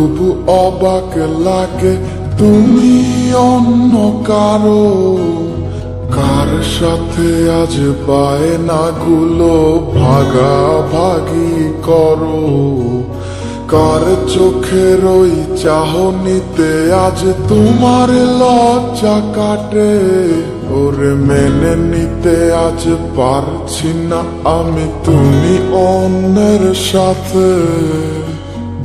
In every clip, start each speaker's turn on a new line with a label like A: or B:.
A: খুব অবাক লাগে তুমি অন্য কারো, কার সাথে আজ বায়নাগুলো ভাগাভাগি করো, কার চোখের ওই চাহনিতে আজ তোমার লজ্জা কাটে। ওরে মেনে নিতে আজ পারছি না আমি তুমি অন্যের সাথে,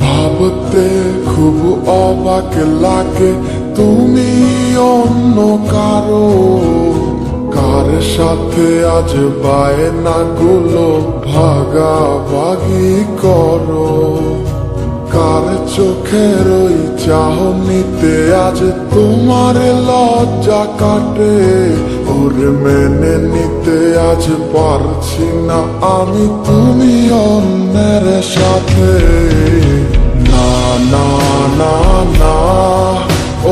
A: ভাবতে খুব অবাক লাগে তুমি অন্য কারো, কার সাথে আজ বায়নাগুলো ভাগাভাগি করো, কার চোখের ওই চাহনিতে আজ তোমার লজ্জা কাটে। ওরে মেনে নিতে আজ পারছি না আমি তুমি অন্যের সাথে। না না না না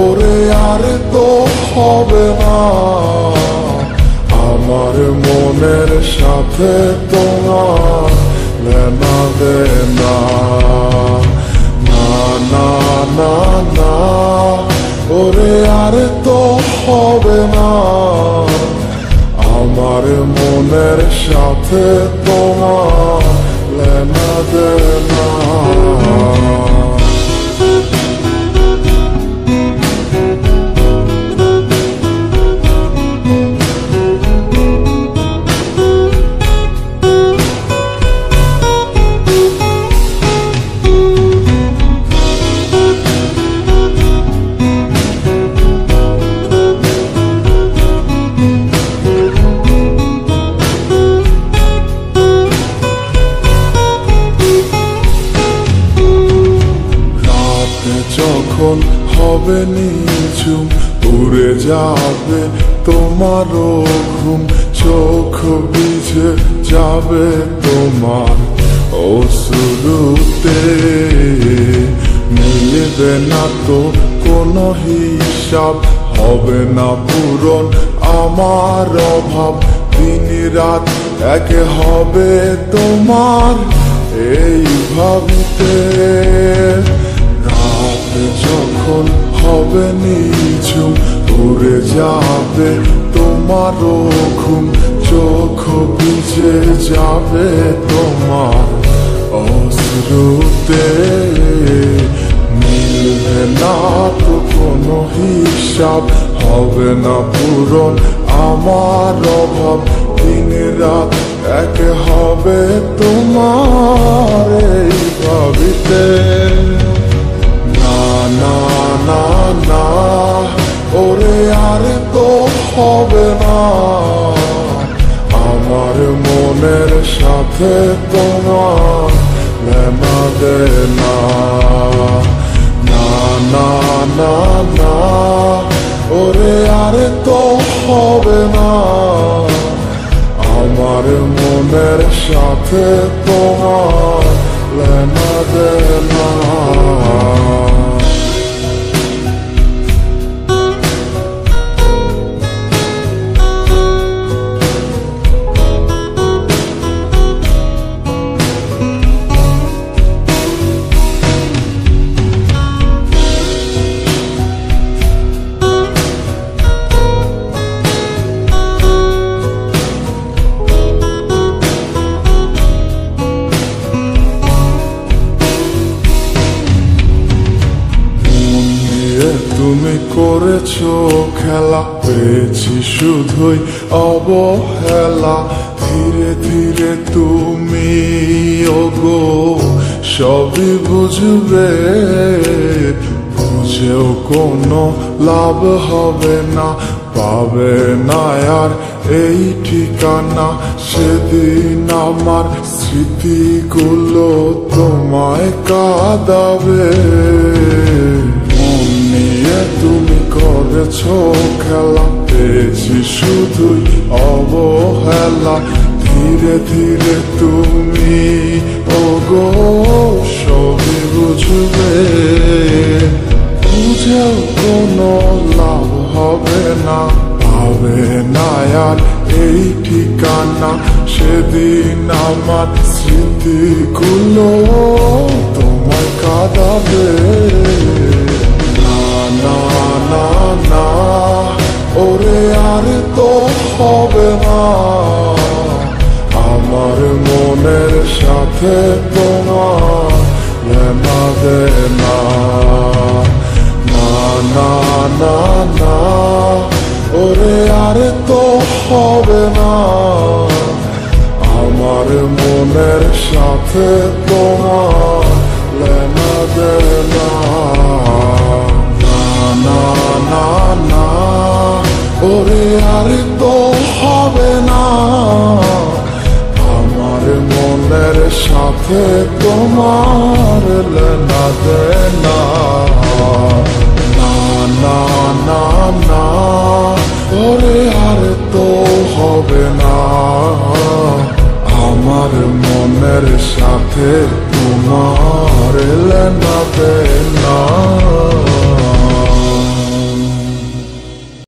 A: ওরে আর তো হবে না, আমার মনের সাথে তোমার লেনা দেনা। না না না না ওরে আর তো হবে না, আমার মনের সাথে তোমার লেনা দেনা। যখন হবে নিঝুম উড়ে যাবে তোমারও ঘুম, চোখ ভিজে যাবে তোমার অশ্রুতে, মিলবে না তো কোনো হিসাব, হবে না পূরণ আমার অভাব, দিন রাত এক হবে তোমার এই ভাবিতে। যখন হবে নিঝুম উড়ে যাবে তোমারও ঘুম, চোখ ভিজে যাবে তোমার অশ্রুতে, মিলবে না তো কোনো হিসাব, হবে না পূরণ আমার অভাব, দিন রাত এক হবে তোমার এই ভাবিতে। না না না ওরে আর তো হবে না, আমার মনের সাথে তোমার লেনা দেনা। না না না না ওরে আর তো হবে না, আমার মনের সাথে তোমার লেনা দেনা। তুমি করেছো খেলা, পেয়েছি শুধুই অবহেলা, ধীরে ধীরে তুমি ওগো সবই বুঝবে, বুঝেও কোনো লাভ হবে না, পাবে না আর এই ঠিকানা। সেদিন আমার স্মৃতিগুলো তোমায় কাঁদাবে, তুমি করেছো খেলা, পেয়েছি শুধুই অবহেলা, ধীরে ধীরে তুমি ওগো সবই বুঝবে, বুঝেও কোনো লাভ হবে না, পাবে না আর এই ঠিকানা। সেদিন আমার স্মৃতিগুলো তোমায় কাঁদাবে। না আমার মনের সাথে তোমার লেনা দেনা না না না না ওরে আর তো হবে না আমার মনের সাথে তোমার লেনা দেনা না না না না ওরে আর তো হবে না আমার মনের সাথে তোমার লেনা দেনা না না না না ওরে আর তো হবে না আমার মনের সাথে তোমার লেনা দেনা